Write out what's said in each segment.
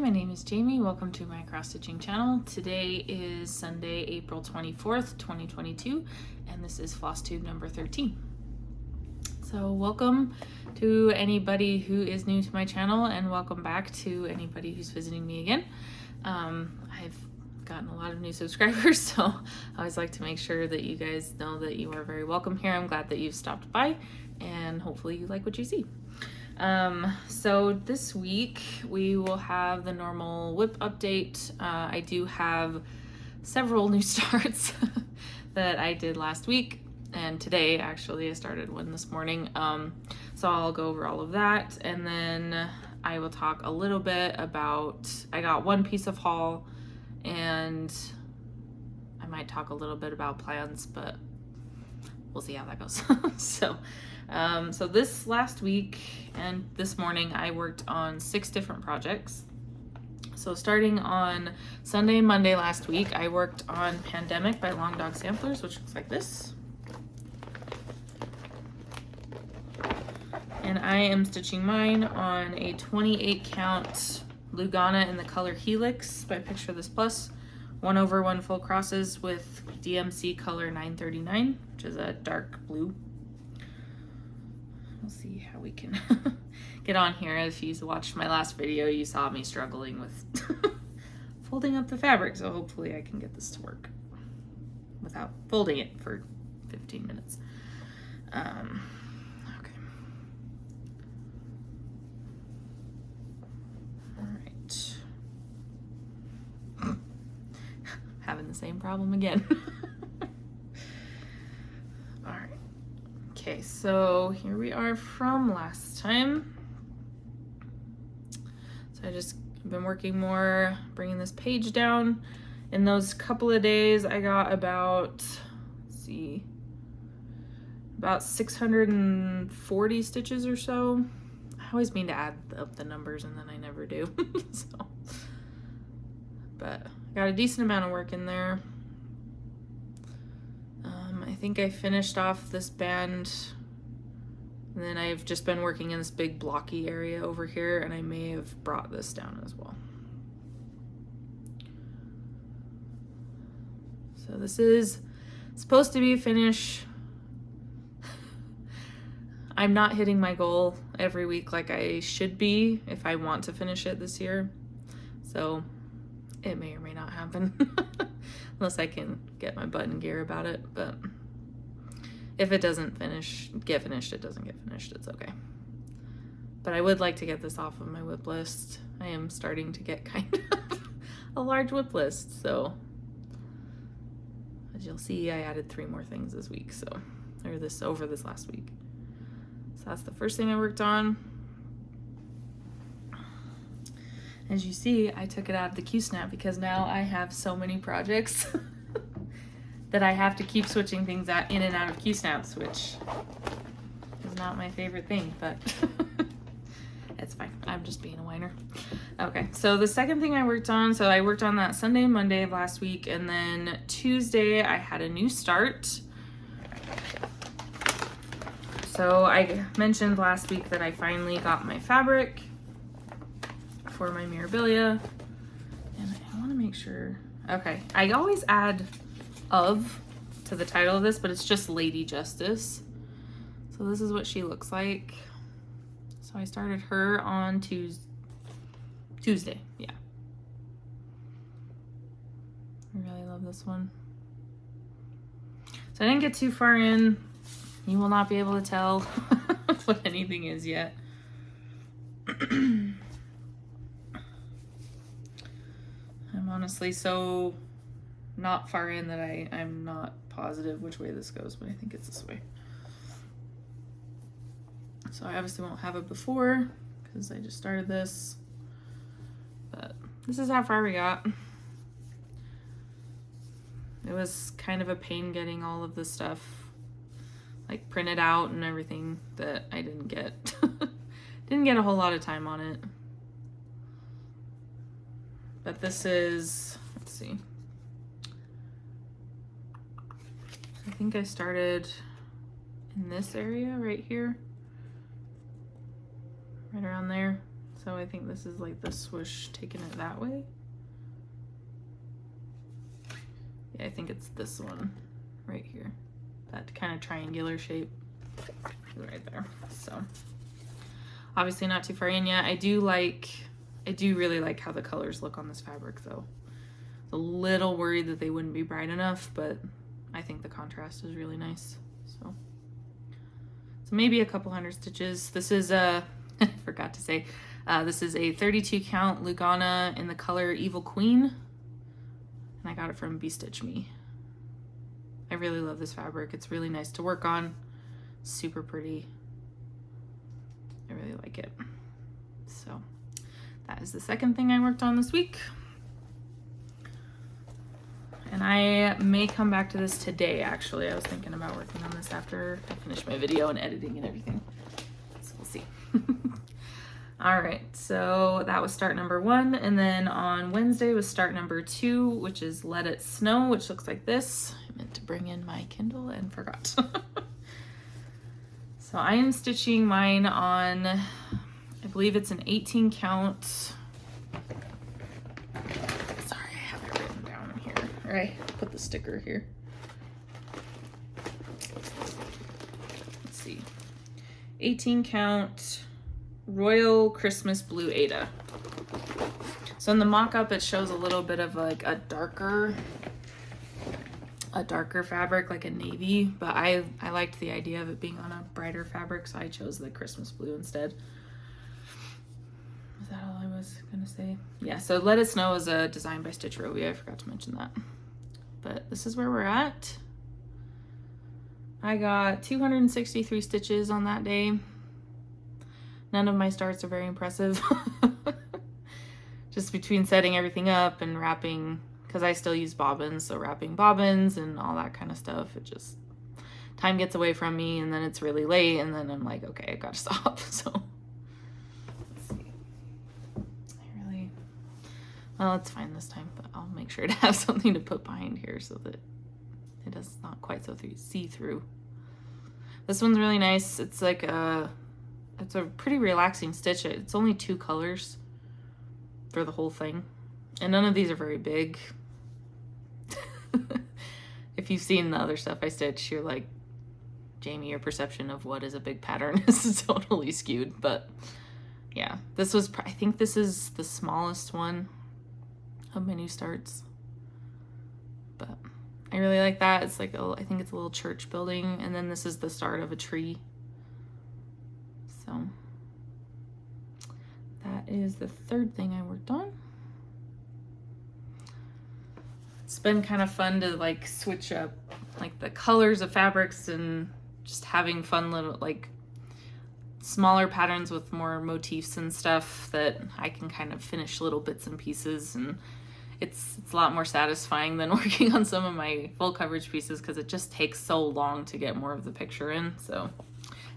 my name is Jamie. Welcome to my cross stitching channel. Today is Sunday, April 24th, 2022, and this is Flosstube number 13. So welcome to anybody who is new to my channel, and welcome back to anybody who's visiting me again. I've gotten a lot of new subscribers, so I always like to make sure that you guys know that you are very welcome here. I'm glad that you've stopped by, and hopefully you like what you see. So this week we will have the normal whip update. I do have several new starts that I did last week, and today actually I started one this morning. So I'll go over all of that, and then I will talk a little bit about, I got one piece of haul, and I might talk a little bit about plans, but we'll see how that goes. So this last week and this morning, I worked on 6 different projects. So starting on Sunday and Monday last week, I worked on Pandemic by Long Dog Samplers, which looks like this. And I am stitching mine on a 28 count Lugana in the color Helix by Picture This Plus, 1/1 full crosses with DMC color 939, which is a dark blue. We'll see how we can get on here. If you watched my last video, you saw me struggling with folding up the fabric, so hopefully I can get this to work without folding it for 15 minutes. Okay. All right. Having the same problem again. Okay, so here we are from last time. So I just been working more, bringing this page down. In those couple of days, I got about, let's see, about 640 stitches or so. I always mean to add up the numbers and then I never do. But I got a decent amount of work in there. I think I finished off this band, and then I've just been working in this big blocky area over here, and I may have brought this down as well. So this is supposed to be a finish. I'm not hitting my goal every week like I should be if I want to finish it this year. So it may or may not happen unless I can get my butt in gear about it. But if it doesn't get finished, it doesn't get finished. It's okay. But I would like to get this off of my whip list. I am starting to get kind of a large whip list. So as you'll see, I added 3 more things this week. So, or over this last week. So that's the first thing I worked on. As you see, I took it out of the Q-snap because now I have so many projects that I have to keep switching things out in and out of Q-snaps, which is not my favorite thing, but it's fine. I'm just being a whiner. Okay, so the second thing I worked on, so I worked on that Sunday and Monday of last week, and then Tuesday I had a new start. So I mentioned last week that I finally got my fabric for my Mirabilia, and I want to make sure. Okay, I always add "of" to the title of this, but it's just Lady Justice. So this is what she looks like. So I started her on Tuesday. Yeah, I really love this one. So I didn't get too far in. You will not be able to tell what anything is yet. I'm honestly so not far in that I'm not positive which way this goes, but I think it's this way. So I obviously won't have it before because I just started this, but this is how far we got. It was kind of a pain getting all of this stuff like printed out and everything that I didn't get. Didn't get a whole lot of time on it. But this is, let's see. I think I started in this area right here. Right around there. So So I think this is like the swoosh taking it that way. Yeah, I think it's this one right here. That kind of triangular shape right there. So obviously not too far in yet. I do really like how the colors look on this fabric though. A little worried that they wouldn't be bright enough, but I think the contrast is really nice. So maybe a couple hundred stitches. This is I forgot to say, this is a 32 count Lugana in the color Evil Queen. And I got it from Be Stitch Me. I really love this fabric. It's really nice to work on. Super pretty. I really like it. So that is the second thing I worked on this week. And I may come back to this today, actually. I was thinking about working on this after I finish my video and editing and everything. So we'll see. All right, so that was start number 1. And then on Wednesday was start number 2, which is Let It Snow, which looks like this. I meant to bring in my Kindle and forgot. So I am stitching mine on, I believe it's an 18 count. Sorry, I have it written down here. All right, put the sticker here. Let's see. 18 count Royal Christmas Blue Ada. So in the mock-up it shows a little bit of like a darker fabric, like a navy, but I liked the idea of it being on a brighter fabric, so I chose the Christmas blue instead. Is that all I was gonna say? Yeah, so Let It Snow is a design by Stitchrovia. I forgot to mention that. But this is where we're at. I got 263 stitches on that day. None of my starts are very impressive. Just between setting everything up and wrapping, because I still use bobbins, so wrapping bobbins and all that kind of stuff, it just, time gets away from me, and then it's really late, and then I'm like, okay, I gotta stop. So let's see. Well, it's fine this time, but I'll make sure to have something to put behind here so that it is not quite so see-through. This one's really nice. It's like it's a pretty relaxing stitch. It's only 2 colors for the whole thing, and none of these are very big. If you've seen the other stuff I stitch, you're like, Jamie, your perception of what is a big pattern is totally skewed. But yeah, this was, I think this is the smallest one of my new starts, but I really like that. It's like I think it's a little church building, and then this is the start of a tree. So that is the third thing I worked on. It's been kind of fun to like switch up like the colors of fabrics and just having fun little like smaller patterns with more motifs and stuff that I can kind of finish little bits and pieces, and it's a lot more satisfying than working on some of my full coverage pieces because it just takes so long to get more of the picture in. So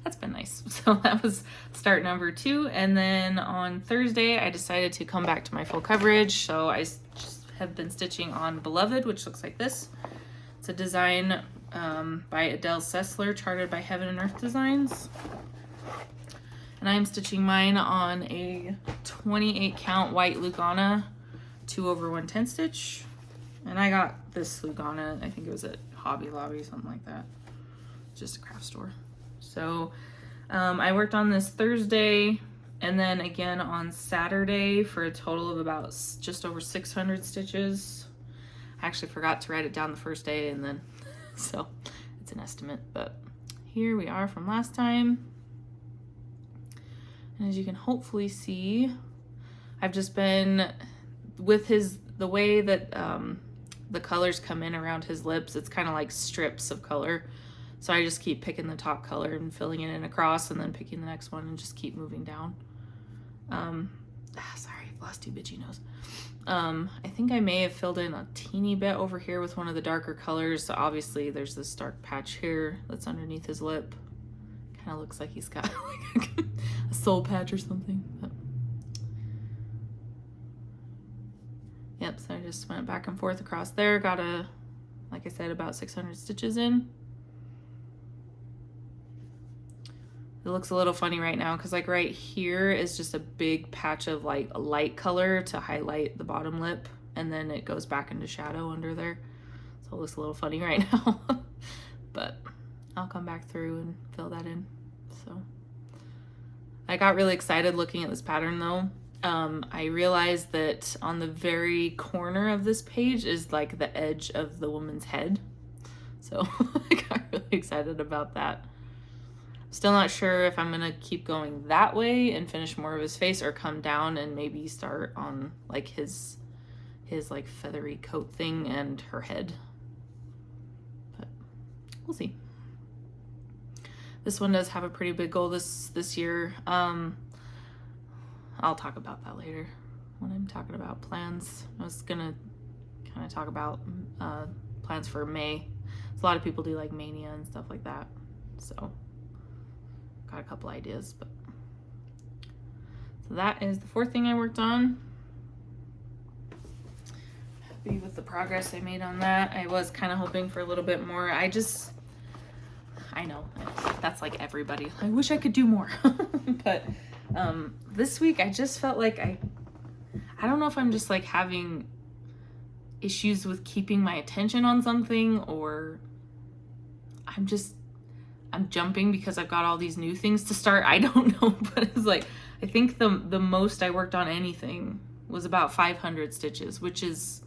that's been nice. So that was start number 2. And then on Thursday, I decided to come back to my full coverage. So I just have been stitching on Beloved, which looks like this. It's a design by Adele Sessler, charted by Heaven and Earth Designs. And I'm stitching mine on a 28 count white Lugana 2/110 stitch. And I got this Lugana, I think it was at Hobby Lobby, something like that. Just a craft store. So I worked on this Thursday and then again on Saturday for a total of about just over 600 stitches. I actually forgot to write it down the first day, and then so it's an estimate, but here we are from last time. And as you can hopefully see, I've just been with the way that the colors come in around his lips, it's kind of like strips of color. So I just keep picking the top color and filling it in across, and then picking the next one and just keep moving down. Sorry, Flosstube itchy nose. I think I may have filled in a teeny bit over here with one of the darker colors. So obviously there's this dark patch here that's underneath his lip. Kind of looks like he's got like a soul patch or something. But yep, so I just went back and forth across there. Got like I said, about 600 stitches in. It looks a little funny right now because like right here is just a big patch of like a light color to highlight the bottom lip, and then it goes back into shadow under there. So it looks a little funny right now, but I'll come back through and fill that in. So I got really excited looking at this pattern though. I realized that on the very corner of this page is like the edge of the woman's head. So I got really excited about that. Still not sure if I'm gonna keep going that way and finish more of his face, or come down and maybe start on like his like feathery coat thing and her head. But we'll see. This one does have a pretty big goal this year. I'll talk about that later when I'm talking about plans. I was gonna kind of talk about plans for May. So a lot of people do like Mania and stuff like that. So got a couple ideas, but so that is the fourth thing I worked on. Happy with the progress I made on that. I was kind of hoping for a little bit more. I know that's like everybody. I wish I could do more, but this week I just felt like I don't know if I'm just like having issues with keeping my attention on something, or I'm jumping because I've got all these new things to start. I don't know, but it's like, I think the most I worked on anything was about 500 stitches, which is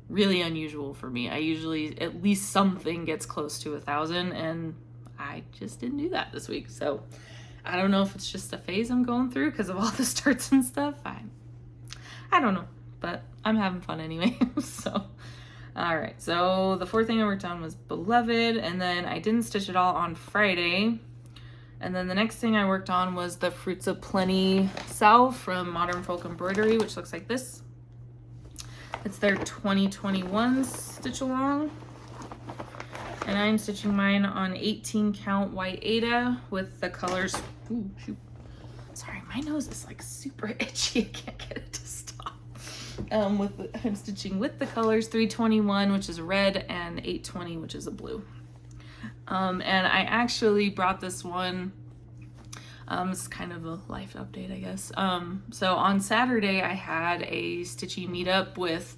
really unusual for me. I usually, at least something gets close to 1,000, and I just didn't do that this week. So I don't know if it's just a phase I'm going through because of all the starts and stuff. I don't know, but I'm having fun anyway. So, all right. So the fourth thing I worked on was Beloved, and then I didn't stitch it all on Friday. And then the next thing I worked on was the Fruits of Plenty salve from Modern Folk Embroidery, which looks like this. It's their 2021 stitch along. And I'm stitching mine on 18 count white Aida with the colors. Ooh, shoot. Sorry, my nose is like super itchy. I can't get it to stop. I'm stitching with the colors 321, which is red, and 820, which is a blue. And I actually brought this one. It's kind of a life update, I guess. So on Saturday, I had a stitchy meetup with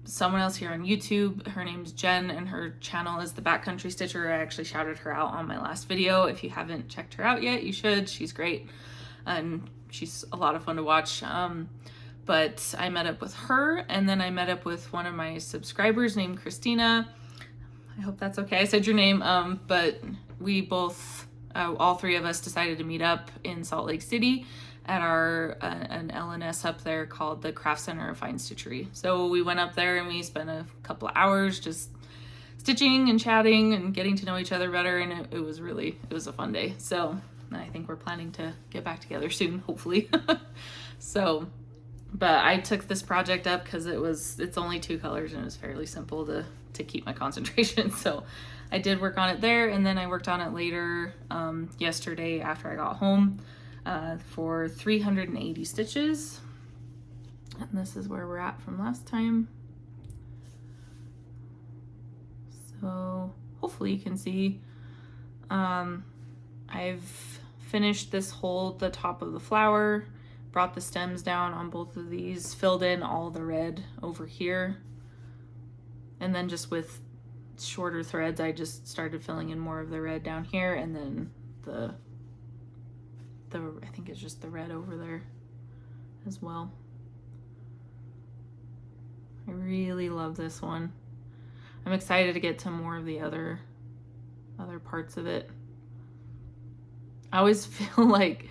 someone else here on YouTube. Her name's Jen, and her channel is The Backcountry Stitcher. I actually shouted her out on my last video. If you haven't checked her out yet, you should. She's great, and she's a lot of fun to watch. But I met up with her, and then I met up with one of my subscribers named Christina. I hope that's okay. I said your name, but we both, all three of us decided to meet up in Salt Lake City at our an LNS up there called the Craft Center of Fine Stitchery. So we went up there and we spent a couple of hours just stitching and chatting and getting to know each other better, and it was a fun day. So I think we're planning to get back together soon, hopefully. So, but I took this project up because it's only 2 colors and it was fairly simple to keep my concentration. So I did work on it there, and then I worked on it later yesterday after I got home for 380 stitches. And this is where we're at from last time. So hopefully you can see I've finished the top of the flower, brought the stems down on both of these, filled in all the red over here, and then just with shorter threads I just started filling in more of the red down here, and then I think it's just the red over there as well. I really love this one. I'm excited to get to more of the other parts of it. I always feel like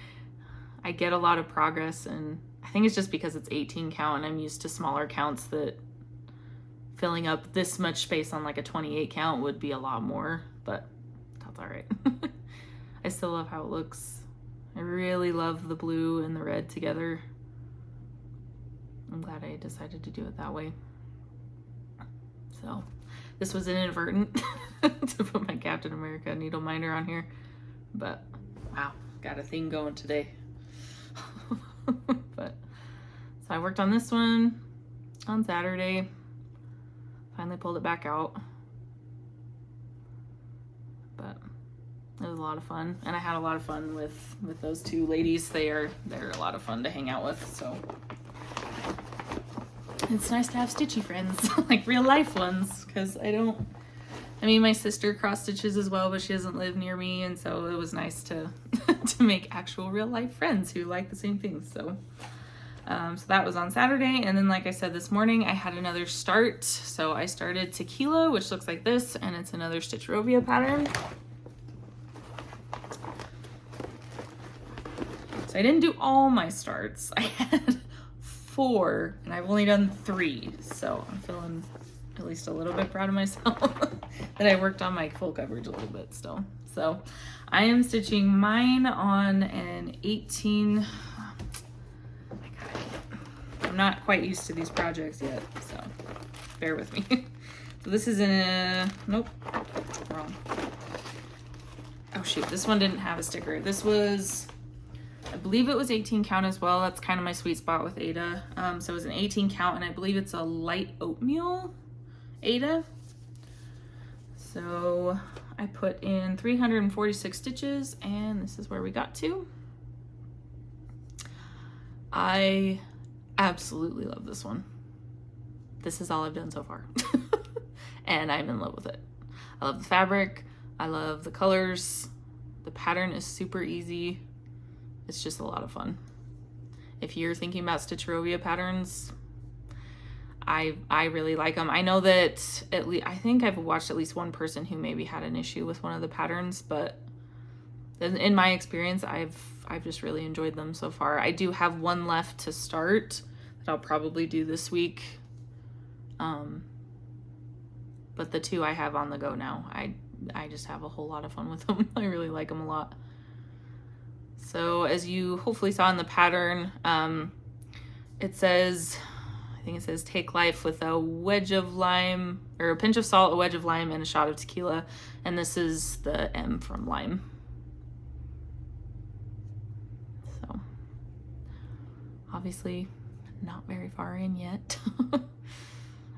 I get a lot of progress, and I think it's just because it's 18 count and I'm used to smaller counts, that filling up this much space on like a 28 count would be a lot more, but that's all right. I still love how it looks. I really love the blue and the red together. I'm glad I decided to do it that way. So this was inadvertent to put my Captain America needle minder on here, but wow, got a thing going today. But so I worked on this one on Saturday, finally pulled it back out, but It was a lot of fun, and I had a lot of fun with those two ladies. They're a lot of fun to hang out with, so it's nice to have stitchy friends, like real life ones, because I mean, my sister cross stitches as well, but she doesn't live near me, and so it was nice to to make actual real life friends who like the same things. So so that was on Saturday, and then like I said, this morning I had another start. So I started Tequila, which looks like this, and it's another Stitchrovia pattern. So I didn't do all my starts. I had 4, and I've only done 3. So I'm feeling at least a little bit proud of myself that I worked on my full coverage a little bit still. So I am stitching mine on an 18. I'm not quite used to these projects yet, so bear with me. So this is in a, nope, wrong. Oh shoot, this one didn't have a sticker. This was, I believe it was 18 count as well. That's kind of my sweet spot with Ada. So it was an 18 count, and I believe it's a light oatmeal Ada. So I put in 346 stitches, and this is where we got to. I absolutely love this one. This is all I've done so far. And I'm in love with it. I love the fabric. I love the colors. The pattern is super easy. It's just a lot of fun. If you're thinking about Stitchrovia patterns, I really like them. I know that I think I've watched at least one person who maybe had an issue with one of the patterns, but in my experience, I've just really enjoyed them so far. I do have one left to start that I'll probably do this week. But the 2 I have on the go now, I just have a whole lot of fun with them. I really like them a lot. So as you hopefully saw in the pattern, it says, I think it says take life with a wedge of lime, or a pinch of salt, a wedge of lime, and a shot of tequila. And this is the M from lime. So obviously not very far in yet.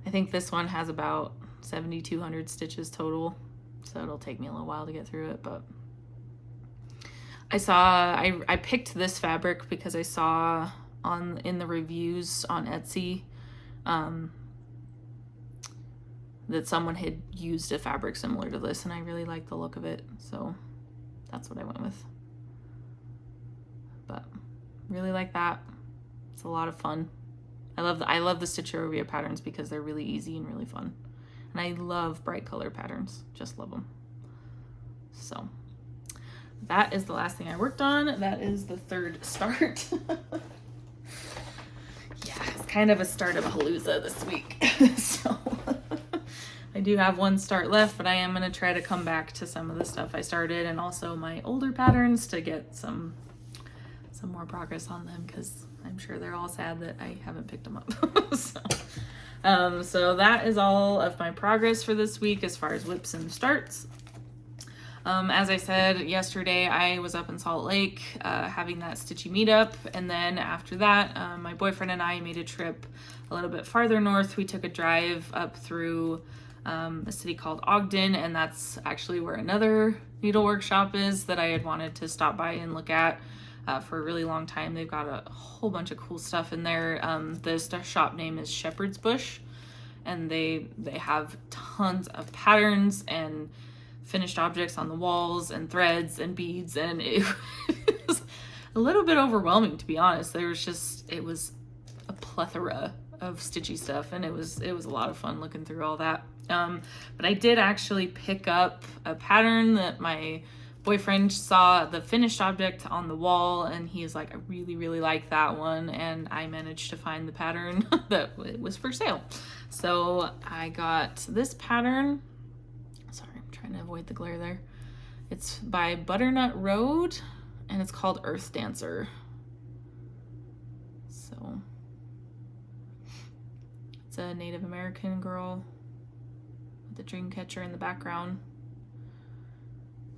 I think this one has about 7,200 stitches total, so it'll take me a little while to get through it. But I picked this fabric because I saw in the reviews on Etsy that someone had used a fabric similar to this, and I really like the look of it, so that's what I went with. But really like that. It's a lot of fun. I love the Stitchrovia patterns because they're really easy and really fun. And I love bright color patterns. Just love them. So that is the last thing I worked on. That is the 3rd start. Yeah, it's kind of a start-a-palooza this week. So I do have 1 start left, but I am going to try to come back to some of the stuff I started, and also my older patterns, to get some more progress on them, because I'm sure they're all sad that I haven't picked them up. So that is all of my progress for this week as far as whips and starts. As I said yesterday, I was up in Salt Lake having that stitchy meetup, and then after that, my boyfriend and I made a trip a little bit farther north. We took a drive up through a city called Congdon, and that's actually where another needle workshop is that I had wanted to stop by and look at for a really long time. They've got a whole bunch of cool stuff in there. The shop name is Shepherd's Bush, and they have tons of patterns and finished objects on the walls and threads and beads, and it was a little bit overwhelming, to be honest. It was a plethora of stitchy stuff, and it was a lot of fun looking through all that. But I did actually pick up a pattern that my boyfriend saw the finished object on the wall, and he's like, I really like that one, and I managed to find the pattern that was for sale. So I got this pattern. Sorry, I'm trying to avoid the glare there. It's by Butternut Road, and it's called Earth Dancer. So it's a Native American girl with the dream catcher in the background.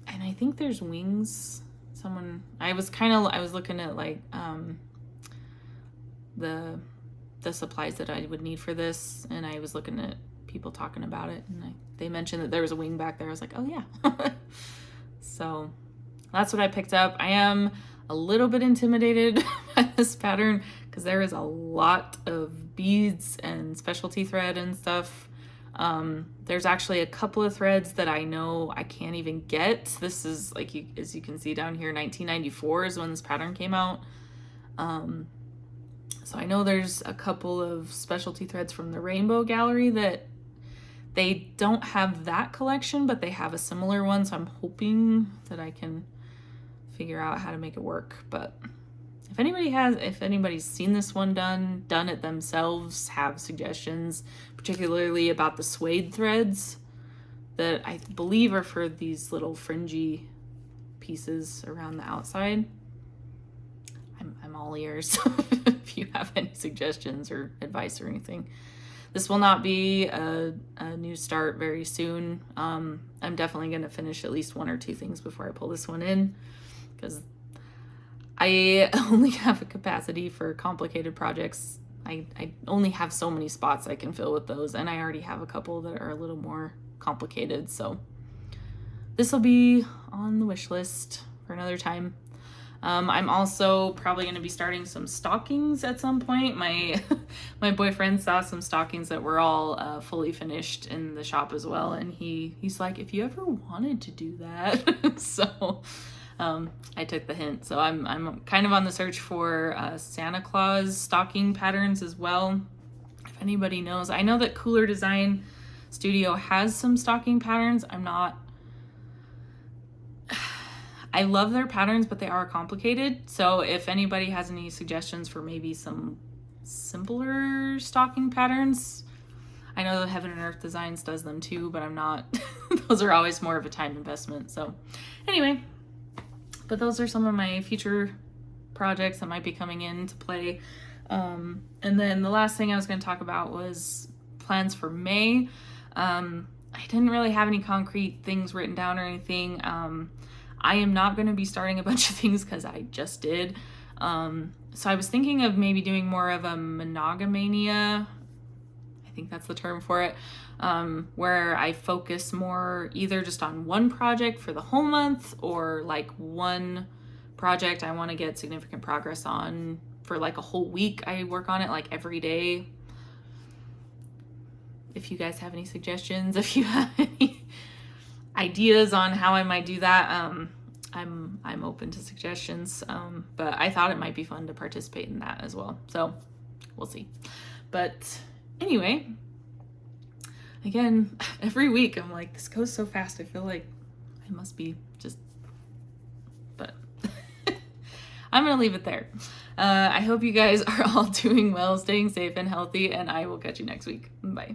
And I think there's wings. I was looking at like the supplies that I would need for this, and I was looking at people talking about it, and they mentioned that there was a wing back there. I was like, oh yeah. So that's what I picked up. I am a little bit intimidated by this pattern because there is a lot of beads and specialty thread and stuff. There's actually a couple of threads that I know I can't even get. This is, like, as you can see down here, 1994 is when this pattern came out. So I know there's a couple of specialty threads from the Rainbow Gallery that they don't have that collection, but they have a similar one. So I'm hoping that I can figure out how to make it work. But if anybody's seen this one done it themselves, have suggestions, particularly about the suede threads that I believe are for these little fringy pieces around the outside, I'm all ears if you have any suggestions or advice or anything. This will not be a new start very soon. I'm definitely going to finish at least one or two things before I pull this one in, because I only have a capacity for complicated projects. I only have so many spots I can fill with those, and I already have a couple that are a little more complicated. So this will be on the wish list for another time. I'm also probably going to be starting some stockings at some point. My boyfriend saw some stockings that were all fully finished in the shop as well, and he's like, if you ever wanted to do that. So I took the hint. So I'm kind of on the search for Santa Claus stocking patterns as well. If anybody knows, I know that Cooler Design Studio has some stocking patterns. I love their patterns, but they are complicated. So if anybody has any suggestions for maybe some simpler stocking patterns, I know that Heaven and Earth Designs does them too, but I'm not, those are always more of a time investment. So anyway, but those are some of my future projects that might be coming into play. And then the last thing I was going to talk about was plans for May. I didn't really have any concrete things written down or anything. I am not going to be starting a bunch of things because I just did. So I was thinking of maybe doing more of a monogamania, I think that's the term for it, where I focus more either just on one project for the whole month, or like one project I want to get significant progress on for like a whole week. I work on it like every day. If you guys have any suggestions, if you have any ideas on how I might do that, I'm open to suggestions. But I thought it might be fun to participate in that as well. So we'll see. But anyway, again, every week I'm like, this goes so fast. I feel like I must be just, but I'm going to leave it there. I hope you guys are all doing well, staying safe and healthy, and I will catch you next week. Bye.